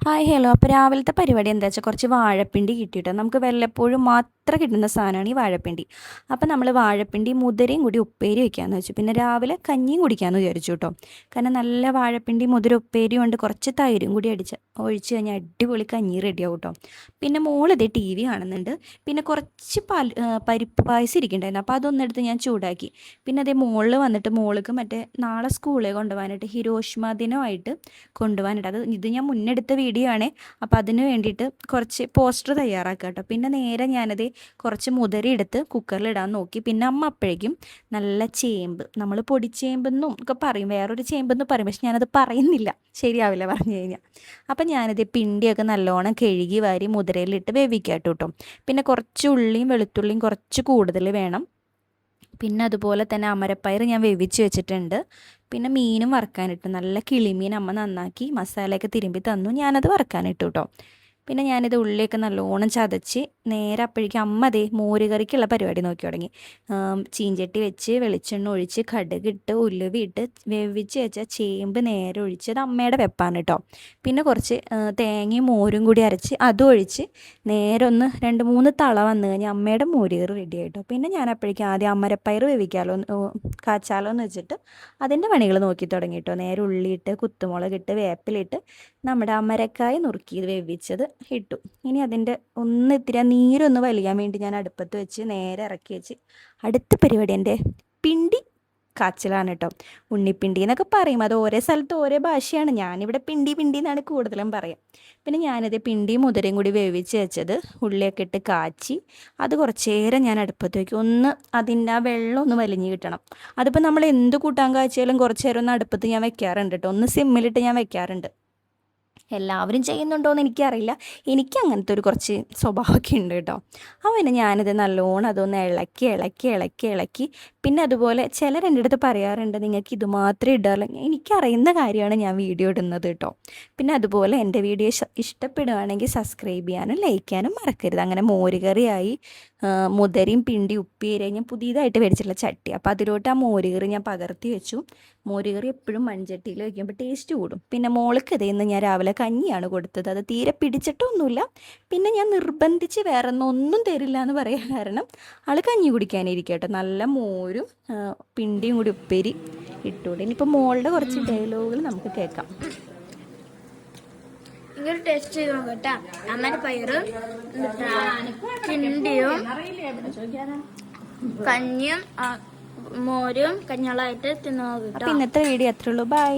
Hi hello. അപ്പോൾ രാവിലത്തെ പരിപാടി എന്താ വെച്ചാൽ കുറച്ച് വാഴപ്പിണ്ടി കിട്ടിയിട്ട് നമുക്ക് വല്ലപ്പോഴും മാത്രം കിട്ടുന്ന സാധനമാണ് ഈ വാഴപ്പിണ്ടി. അപ്പോൾ നമ്മൾ വാഴപ്പിണ്ടി മുതിരയും കൂടി ഉപ്പേരി വയ്ക്കാമെന്ന് വെച്ചു. പിന്നെ രാവിലെ കഞ്ഞിയും കുടിക്കാമെന്ന് വിചാരിച്ചു കേട്ടോ. കാരണം നല്ല വാഴപ്പിണ്ടി മുതിര ഉപ്പേരി കൊണ്ട് കുറച്ച് തൈരും കൂടി ഒഴിച്ച് കഴിഞ്ഞാൽ അടിപൊളി കഞ്ഞി റെഡിയാവും കേട്ടോ. പിന്നെ മോളിതേ ടി വി കാണുന്നുണ്ട്. പിന്നെ കുറച്ച് പരിപ്പ് പായസം ഇരിക്കുന്നുണ്ടായിരുന്നു. അപ്പോൾ അതൊന്നെടുത്ത് ഞാൻ ചൂടാക്കി. പിന്നെ അതേ മോളിൽ വന്നിട്ട് മോൾക്ക് മറ്റേ നാളെ സ്കൂളിൽ കൊണ്ടുപോകാനായിട്ട് ഹിരോഷിമ ദിനമായിട്ട് കൊണ്ടുപോകാനായിട്ട് ഇത് ഞാൻ മുന്നെടുത്ത വീഡിയോ ആണ്. അപ്പോൾ അതിന് വേണ്ടിയിട്ട് കുറച്ച് പോസ്റ്റർ തയ്യാറാക്കുക കേട്ടോ. പിന്നെ നേരെ ഞാനത് കുറച്ച് മുതിര എടുത്ത് കുക്കറിലിടാൻ നോക്കി. പിന്നെ അമ്മ അപ്പോഴേക്കും നല്ല ചേമ്പ്, നമ്മൾ പൊടിച്ചേമ്പെന്നും ഒക്കെ പറയും, വേറൊരു ചേമ്പെന്ന് പറയും, പക്ഷെ ഞാനത് പറയുന്നില്ല, ശരിയാവില്ല പറഞ്ഞു കഴിഞ്ഞാൽ. അപ്പം ഞാനത് പിണ്ടിയൊക്കെ നല്ലോണം കഴുകി വാരി മുതിരയിലിട്ട് വേവിക്കാം കേട്ടോ. പിന്നെ കുറച്ച് ഉള്ളിയും വെളുത്തുള്ളിയും കുറച്ച് കൂടുതൽ വേണം. പിന്നെ അതുപോലെ തന്നെ അമരപ്പയർ ഞാൻ വേവിച്ച് വെച്ചിട്ടുണ്ട്. പിന്നെ മീനും വറുക്കാനിട്ടു. നല്ല കിളിമീൻ അമ്മ നന്നാക്കി മസാലയൊക്കെ തിരുമ്പി തന്നു, ഞാനത് വറുക്കാനിട്ടു കേട്ടോ. പിന്നെ ഞാനിത് ഉള്ളിയൊക്കെ നല്ലോണം ചതച്ച് നേരെ അപ്പോഴേക്കും അമ്മ അതേ മോരുകറിക്കുള്ള പരിപാടി നോക്കി തുടങ്ങി. ചീഞ്ചട്ടി വെച്ച് വെളിച്ചെണ്ണ ഒഴിച്ച് കടുകിട്ട് ഉലുവിട്ട് വേവിച്ച് വെച്ച ചേമ്പ് നേരെ ഒഴിച്ച് അത് അമ്മയുടെ വെപ്പാണ് കേട്ടോ. പിന്നെ കുറച്ച് തേങ്ങയും മോരും കൂടി അരച്ച് അതും ഒഴിച്ച് നേരെ ഒന്ന് 2-3 തള വന്നു കഴിഞ്ഞാൽ അമ്മയുടെ മോരുകറി റെഡി ആയിട്ടോ. പിന്നെ ഞാൻ അപ്പോഴേക്കും ആദ്യം അമരപ്പയർ വേവിക്കാമല്ലോ, കാച്ചാലോ എന്ന് വെച്ചിട്ട് അതിൻ്റെ പണികൾ നോക്കി തുടങ്ങി കേട്ടോ. നേരെ ഉള്ളിയിട്ട് കുത്തുമുളകിട്ട് വേപ്പിലിട്ട് നമ്മുടെ അമരക്കായ നുറുക്കി വേവിച്ചത് ഇട്ടു. ഇനി അതിൻ്റെ ഇത്തിരി നീരൊന്ന് വലിയാൻ വേണ്ടി ഞാൻ അടുപ്പത്ത് വെച്ച് നേരെ ഇറക്കി വെച്ച് അടുത്ത പരിപാടി എൻ്റെ പിണ്ടി കാച്ചിലാണ് കേട്ടോ. ഉണ്ണിപ്പിണ്ടി എന്നൊക്കെ പറയും, അത് ഓരോ സ്ഥലത്ത് ഓരോ ഭാഷയാണ്. ഞാനിവിടെ പിണ്ടി എന്നാണ് കൂടുതലും പറയാം. പിന്നെ ഞാനിത് പിണ്ടിയും മുതിരയും കൂടി വേവിച്ച് വെച്ചത് ഉള്ളിയൊക്കെ ഇട്ട് കാച്ചി അത് കുറച്ച് നേരം ഞാൻ അടുപ്പത്ത് വയ്ക്കും. അതിൻ്റെ ആ വെള്ളം ഒന്ന് വലിഞ്ഞ് കിട്ടണം. അതിപ്പോൾ നമ്മൾ എന്ത് കൂട്ടാൻ കാച്ചിയാലും കുറച്ച് നേരം ഒന്ന് അടുപ്പത്ത് ഞാൻ വെക്കാറുണ്ട് കേട്ടോ. ഒന്ന് സിമ്മിലിട്ട് ഞാൻ വെക്കാറുണ്ട്. എല്ലാവരും ചെയ്യുന്നുണ്ടോ എന്ന് എനിക്കറിയില്ല, എനിക്ക് അങ്ങനത്തെ ഒരു കുറച്ച് സ്വഭാവമൊക്കെ ഉണ്ട് കേട്ടോ. പിന്നെ ഞാനിത് നല്ലോണം അതൊന്ന് ഇളക്കി. പിന്നെ അതുപോലെ ചിലർ എൻ്റെ അടുത്ത് പറയാറുണ്ട്, നിങ്ങൾക്ക് ഇത് മാത്രമേ ഇടാറുള്ളൂ. എനിക്കറിയുന്ന കാര്യമാണ് ഞാൻ വീഡിയോ ഇടുന്നത് കേട്ടോ. പിന്നെ അതുപോലെ എൻ്റെ വീഡിയോ ഇഷ്ടപ്പെടുകയാണെങ്കിൽ സബ്സ്ക്രൈബ് ചെയ്യാനും ലൈക്ക് ചെയ്യാനും മറക്കരുത്. അങ്ങനെ മോരുകറിയായി. മുതിരയും പിണ്ടി ഉപ്പേരി ഞാൻ പുതിയതായിട്ട് മേടിച്ചിട്ടുള്ള ചട്ടി, അപ്പോൾ അതിലോട്ട് ആ മോരുകറി ഞാൻ പകർത്തി വെച്ചു. മോരുകറി എപ്പോഴും മൺചട്ടിയിൽ വയ്ക്കുമ്പോൾ ടേസ്റ്റ് കൂടും. പിന്നെ മോൾക്ക് ഇതേന്ന് ഞാൻ രാവിലെ കഞ്ഞിയാണ് കൊടുത്തത്, അത് തീരെ പിടിച്ചിട്ടൊന്നുമില്ല. പിന്നെ ഞാൻ നിർബന്ധിച്ച് വേറെ ഒന്നും തരില്ല എന്ന് പറയാൻ കാരണം ആൾ കഞ്ഞി കുടിക്കാനിരിക്കും കേട്ടോ. നല്ല മോരും പിണ്ടിയും കൂടി ഉപ്പേരി ഇട്ടുകൂടെ. ഇനിയിപ്പോൾ മോളുടെ കുറച്ച് ഡയലോഗുകൾ നമുക്ക് കേൾക്കാം. ഇങ്ങനെ ടേസ്റ്റ് ചെയ്ത് നോക്കട്ടാ. അമ്മയുടെ പയറും പിണ്ടിയും കഞ്ഞിയും മോരും കഞ്ഞളായിട്ട് തിന്നു നോക്കട്ടോ. ഇന്നത്തെ വീഡിയോ അത്രേ ഉള്ളൂ. ബൈ.